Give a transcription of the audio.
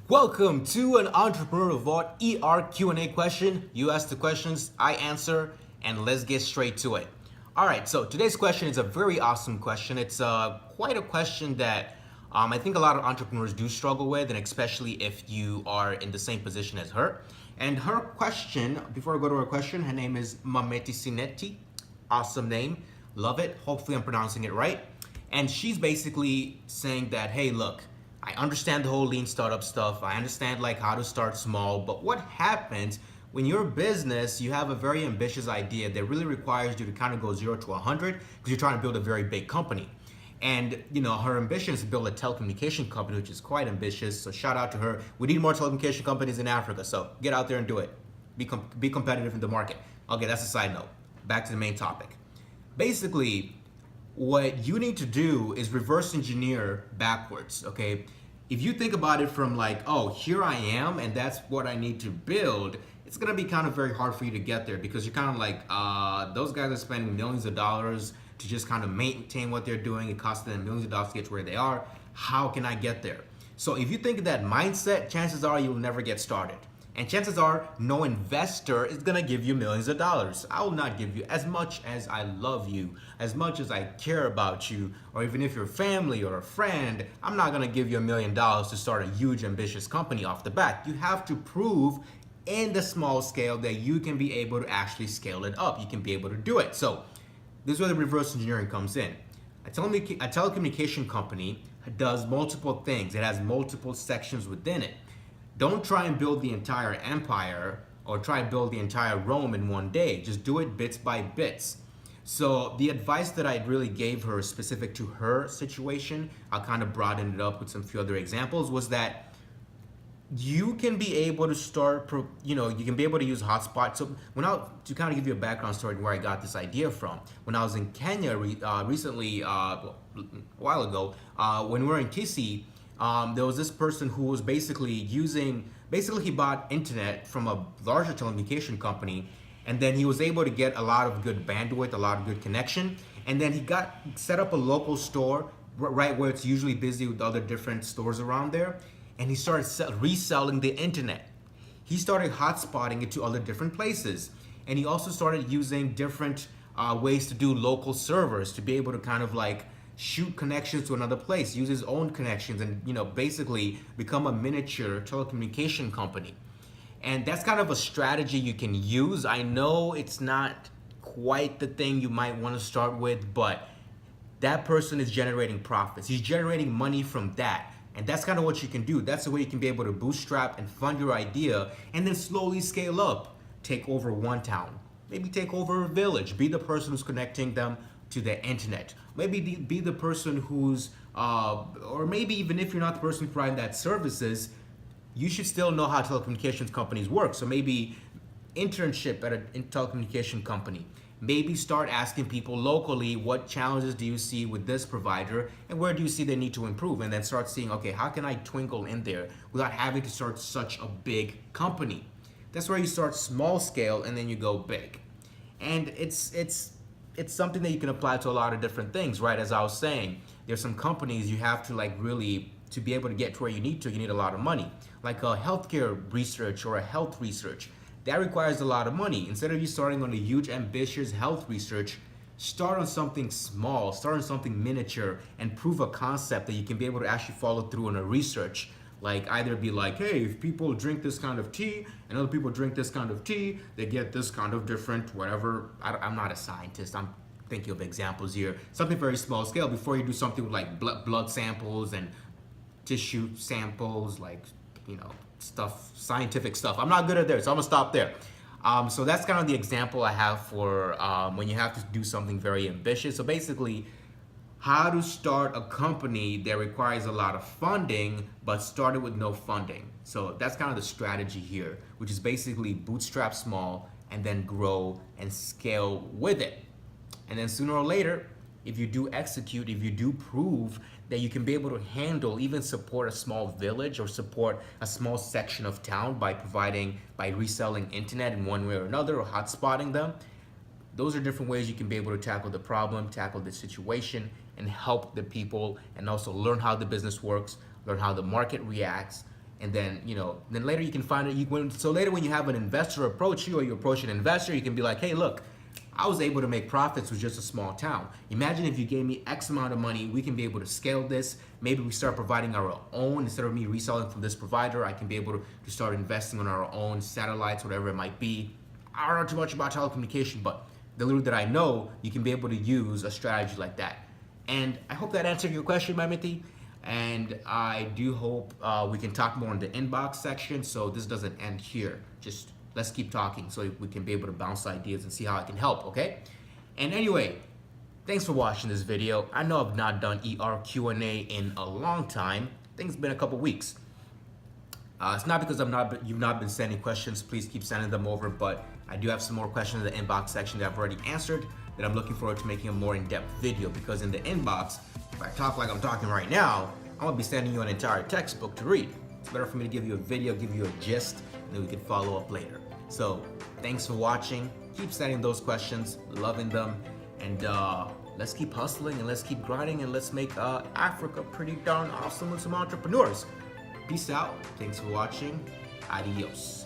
Welcome to an Entrepreneur Vault Q&A question. You ask the questions, I answer, and let's get straight to it. All right, so today's question is a very awesome question. It's quite a question that I think a lot of entrepreneurs do struggle with, and especially if you are in the same position as her. And her question, before I go to her question, her name is Mameti Sinetti. Awesome name. Love it. Hopefully I'm pronouncing it right. And she's basically saying that, hey, look, I understand the whole lean startup stuff. I understand like how to start small, but what happens when you're a business, you have a very ambitious idea that really requires you to kind of go 0 to 100 because you're trying to build a very big company. And her ambition is to build a telecommunication company, which is quite ambitious. So shout out to her. We need more telecommunication companies in Africa. So get out there and do it. Be competitive in the market. Okay, that's a side note. Back to the main topic. Basically, what you need to do is reverse engineer backwards, okay? If you think about it from like, oh, here I am and that's what I need to build, it's gonna be kind of very hard for you to get there because you're kind of like, those guys are spending millions of dollars to just kind of maintain what they're doing. It costs them millions of dollars to get to where they are. How can I get there? So if you think of that mindset, chances are you'll never get started. And chances are no investor is gonna give you millions of dollars. I will not give you as much as I love you, as much as I care about you, or even if you're family or a friend, I'm not gonna give you $1 million to start a huge ambitious company off the bat. You have to prove in the small scale that you can be able to actually scale it up. You can be able to do it. So this is where the reverse engineering comes in. A telecommunication company does multiple things. It has multiple sections within it. Don't try and build the entire empire or try to build the entire Rome in one day. Just do it bits by bits. So the advice that I really gave her specific to her situation, I kind of broadened it up with some few other examples, was that you can be able to start, you can be able to use Hotspot. So to kind of give you a background story where I got this idea from, when I was in Kenya recently, a while ago, when we were in Kisii, there was this person who was basically he bought internet from a larger telecommunication company, and then he was able to get a lot of good bandwidth, a lot of good connection, and then he set up a local store right where it's usually busy with other different stores around there, and he started reselling the internet. He started hotspotting it to other different places, and he also started using different ways to do local servers to be able to kind of like shoot connections to another place, use his own connections, and basically become a miniature telecommunication company. And that's kind of a strategy you can use. I know it's not quite the thing you might want to start with, but that person is generating profits. He's generating money from that. And that's kind of what you can do. That's the way you can be able to bootstrap and fund your idea and then slowly scale up. Take over one town, maybe take over a village, be the person who's connecting them to the internet. Maybe be the person who's, or maybe even if you're not the person providing that services, you should still know how telecommunications companies work. So maybe internship at a telecommunication company. Maybe start asking people locally, what challenges do you see with this provider and where do you see they need to improve? And then start seeing, okay, how can I twinkle in there without having to start such a big company? That's where you start small scale and then you go big. And it's something that you can apply to a lot of different things, right? As I was saying, there's some companies you have to to be able to get to where you need a lot of money. Like a healthcare research or a health research, that requires a lot of money. Instead of you starting on a huge, ambitious health research, start on something small, start on something miniature, and prove a concept that you can be able to actually follow through on a research. Like either be like, hey, if people drink this kind of tea and other people drink this kind of tea, they get this kind of different whatever. I'm not a scientist. I'm thinking of examples here. Something very small scale before you do something with like blood samples and tissue samples, like, stuff, scientific stuff. I'm not good at there, so I'm gonna stop there. So that's kind of the example I have for when you have to do something very ambitious. So basically, how to start a company that requires a lot of funding, but started with no funding. So that's kind of the strategy here, which is basically bootstrap small and then grow and scale with it. And then sooner or later, if you do execute, if you do prove that you can be able to handle, even support a small village or support a small section of town by reselling internet in one way or another or hotspotting them, those are different ways you can be able to tackle the problem, tackle the situation, and help the people, and also learn how the business works, learn how the market reacts, And then, then later you can find it. So later when you have an investor approach you, or you approach an investor, you can be like, hey, look, I was able to make profits with just a small town. Imagine if you gave me X amount of money, we can be able to scale this. Maybe we start providing our own, instead of me reselling from this provider, I can be able to start investing on our own satellites, whatever it might be. I don't know too much about telecommunication, but the little that I know, you can be able to use a strategy like that. And I hope that answered your question, Mamity. And I do hope we can talk more in the inbox section, so this doesn't end here. Just let's keep talking so we can be able to bounce ideas and see how I can help, okay? And anyway, thanks for watching this video. I know I've not done ER Q&A in a long time. I think it's been a couple weeks. It's not because you've not been sending questions. Please keep sending them over, but I do have some more questions in the inbox section that I've already answered that I'm looking forward to making a more in-depth video, because in the inbox, if I talk like I'm talking right now, I'm gonna be sending you an entire textbook to read. It's better for me to give you a video, give you a gist, and then we can follow up later. So thanks for watching. Keep sending those questions, loving them, and let's keep hustling and let's keep grinding and let's make Africa pretty darn awesome with some entrepreneurs. Peace out. Thanks for watching. Adios.